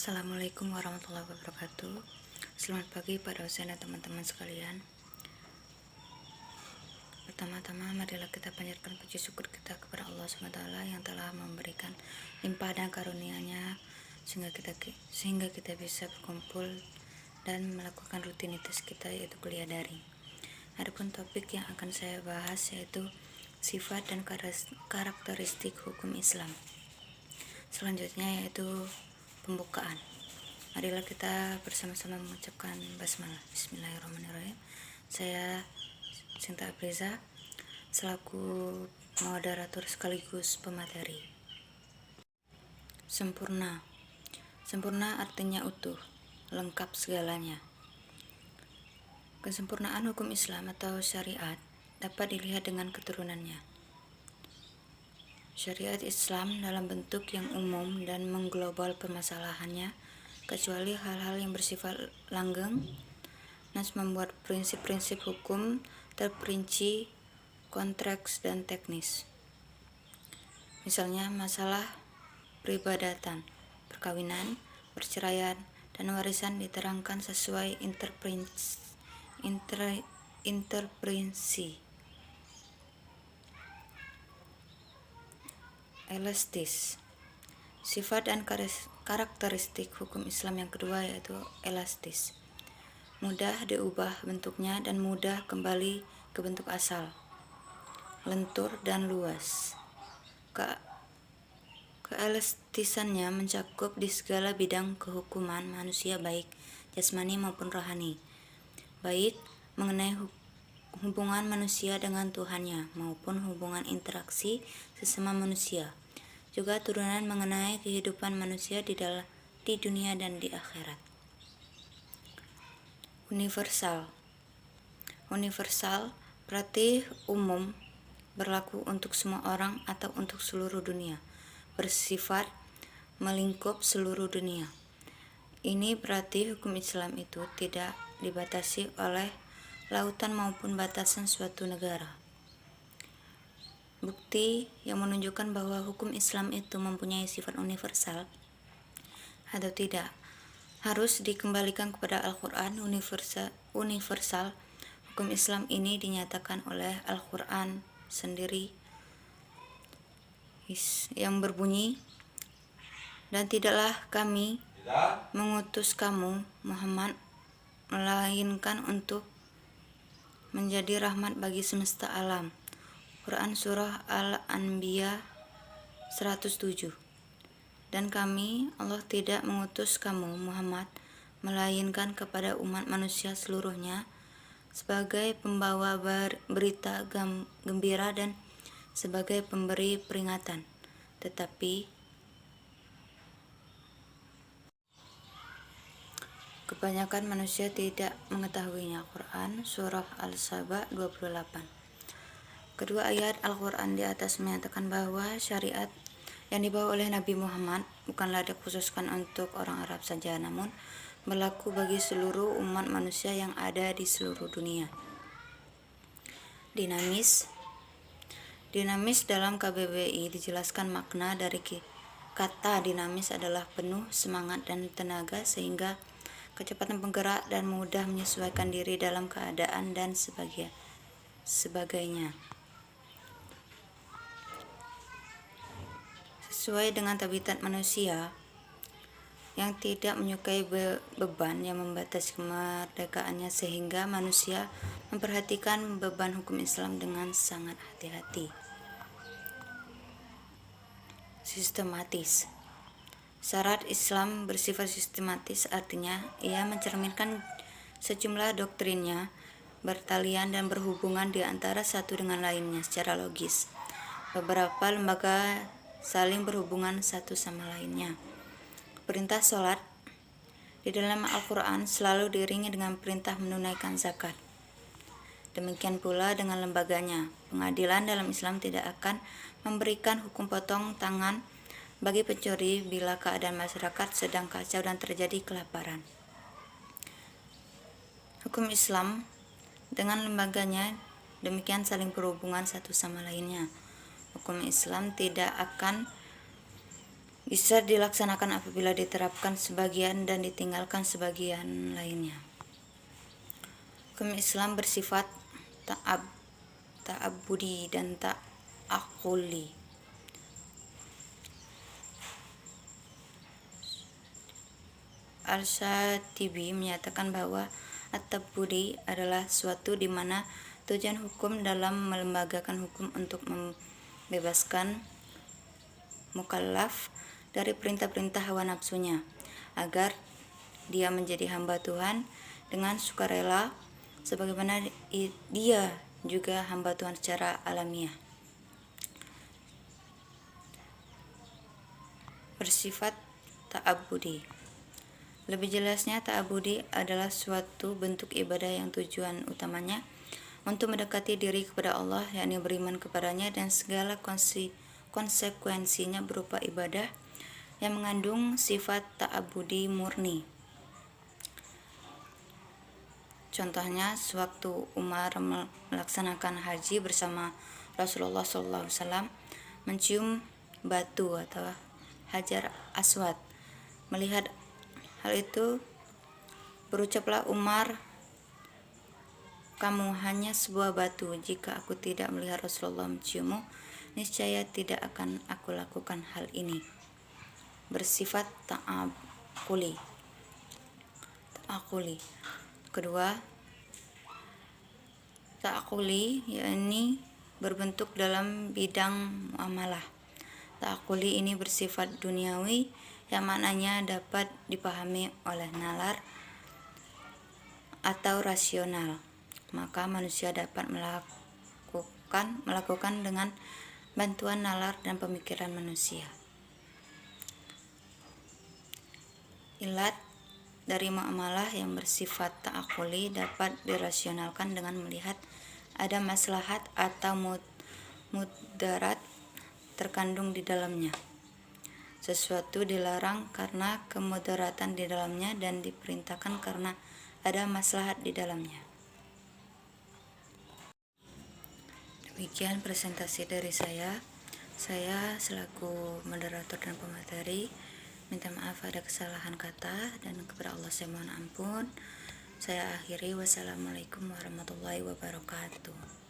Assalamualaikum warahmatullahi wabarakatuh. Selamat pagi para dosen dan teman-teman sekalian. Pertama-tama marilah kita panjatkan puji syukur kita kepada Allah SWT yang telah memberikan limpah dan karunia-Nya sehingga kita bisa berkumpul dan melakukan rutinitas kita, yaitu kuliah daring. Adapun topik yang akan saya bahas yaitu sifat dan karakteristik hukum Islam. Selanjutnya yaitu pembukaan. Marilah kita bersama-sama mengucapkan basmalah. Bismillahirrahmanirrahim. Saya Sinta Apriza selaku moderator sekaligus pemateri. Sempurna. Sempurna artinya utuh, lengkap segalanya. Kesempurnaan hukum Islam atau syariat dapat dilihat dengan keturunannya. Syariat Islam dalam bentuk yang umum dan mengglobal permasalahannya, kecuali hal-hal yang bersifat langgeng. Nas membuat prinsip-prinsip hukum terperinci, konteks, dan teknis. Misalnya masalah peribadatan, perkawinan, perceraian, dan warisan diterangkan sesuai interpretasi elastis. Sifat dan karakteristik hukum Islam yang kedua yaitu elastis. Mudah diubah bentuknya dan mudah kembali ke bentuk asal. Lentur dan luas. Keelastisannya mencakup di segala bidang kehukuman manusia, baik jasmani maupun rohani, baik mengenai hubungan manusia dengan Tuhannya maupun hubungan interaksi sesama manusia, juga turunan mengenai kehidupan manusia di dunia dan di akhirat. Universal berarti umum, berlaku untuk semua orang atau untuk seluruh dunia, bersifat melingkup seluruh dunia. Ini berarti hukum Islam itu tidak dibatasi oleh lautan maupun batasan suatu negara. Bukti yang menunjukkan bahwa hukum Islam itu mempunyai sifat universal atau tidak harus dikembalikan kepada Al-Quran. Universal hukum Islam ini dinyatakan oleh Al-Quran sendiri yang berbunyi, "Dan tidaklah kami mengutus kamu Muhammad melainkan untuk menjadi rahmat bagi semesta alam." Quran Surah Al-Anbiya 107. Dan kami, Allah, tidak mengutus kamu Muhammad melainkan kepada umat manusia seluruhnya sebagai pembawa berita gembira dan sebagai pemberi peringatan. Tetapi kebanyakan manusia tidak mengetahuinya. Quran Surah Al-Saba 28. Kedua ayat Al-Quran di atas menyatakan bahwa syariat yang dibawa oleh Nabi Muhammad bukanlah dikhususkan untuk orang Arab saja, namun berlaku bagi seluruh umat manusia yang ada di seluruh dunia. Dinamis dalam KBBI dijelaskan makna dari kata dinamis adalah penuh semangat dan tenaga sehingga kecepatan penggerak dan mudah menyesuaikan diri dalam keadaan dan sebagainya. Sesuai dengan tabiat manusia yang tidak menyukai beban yang membatasi kemerdekaannya, sehingga manusia memperhatikan beban hukum Islam dengan sangat hati-hati. Sistematis. Syarat Islam bersifat sistematis, artinya ia mencerminkan sejumlah doktrinnya bertalian dan berhubungan di antara satu dengan lainnya secara logis. Beberapa lembaga saling berhubungan satu sama lainnya. Perintah sholat di dalam Al-Quran selalu diiringi dengan perintah menunaikan zakat. Demikian pula dengan lembaganya. Pengadilan dalam Islam tidak akan memberikan hukum potong tangan bagi pencuri bila keadaan masyarakat sedang kacau dan terjadi kelaparan. Hukum Islam dengan lembaganya demikian saling berhubungan satu sama lainnya. Hukum Islam tidak akan bisa dilaksanakan apabila diterapkan sebagian dan ditinggalkan sebagian lainnya. Hukum Islam bersifat ta'abbudi dan ta'aqquli. Al-Shatibi menyatakan bahwa at-ta'abbudi adalah suatu di mana tujuan hukum dalam melembagakan hukum untuk membebaskan mukallaf dari perintah-perintah hawa nafsunya agar dia menjadi hamba Tuhan dengan sukarela sebagaimana dia juga hamba Tuhan secara alamiah. Bersifat ta'abbudi. Lebih jelasnya, ta'abbudi adalah suatu bentuk ibadah yang tujuan utamanya untuk mendekati diri kepada Allah, yakni beriman kepadanya dan segala konsekuensinya berupa ibadah yang mengandung sifat ta'abbudi murni. Contohnya, sewaktu Umar melaksanakan haji bersama Rasulullah SAW, mencium batu atau Hajar Aswad. Melihat hal itu, berucaplah Umar, "Kamu hanya sebuah batu. Jika aku tidak melihat Rasulullah menciummu, niscaya tidak akan aku lakukan hal ini." Bersifat ta'aqquli. Kedua, ta'aqquli yakni berbentuk dalam bidang muamalah. Ta'aqquli ini bersifat duniawi yang maknanya dapat dipahami oleh nalar atau rasional, maka manusia dapat melakukan dengan bantuan nalar dan pemikiran manusia. Ilat dari muamalah yang bersifat ta'aqquli dapat dirasionalkan dengan melihat ada maslahat atau mudarat terkandung di dalamnya. Sesuatu dilarang karena kemudaratan di dalamnya dan diperintahkan karena ada maslahat di dalamnya. Demikian presentasi dari saya. Saya selaku moderator dan pemateri minta maaf ada kesalahan kata dan kepada Allah saya mohon ampun. Saya akhiri, wassalamualaikum warahmatullahi wabarakatuh.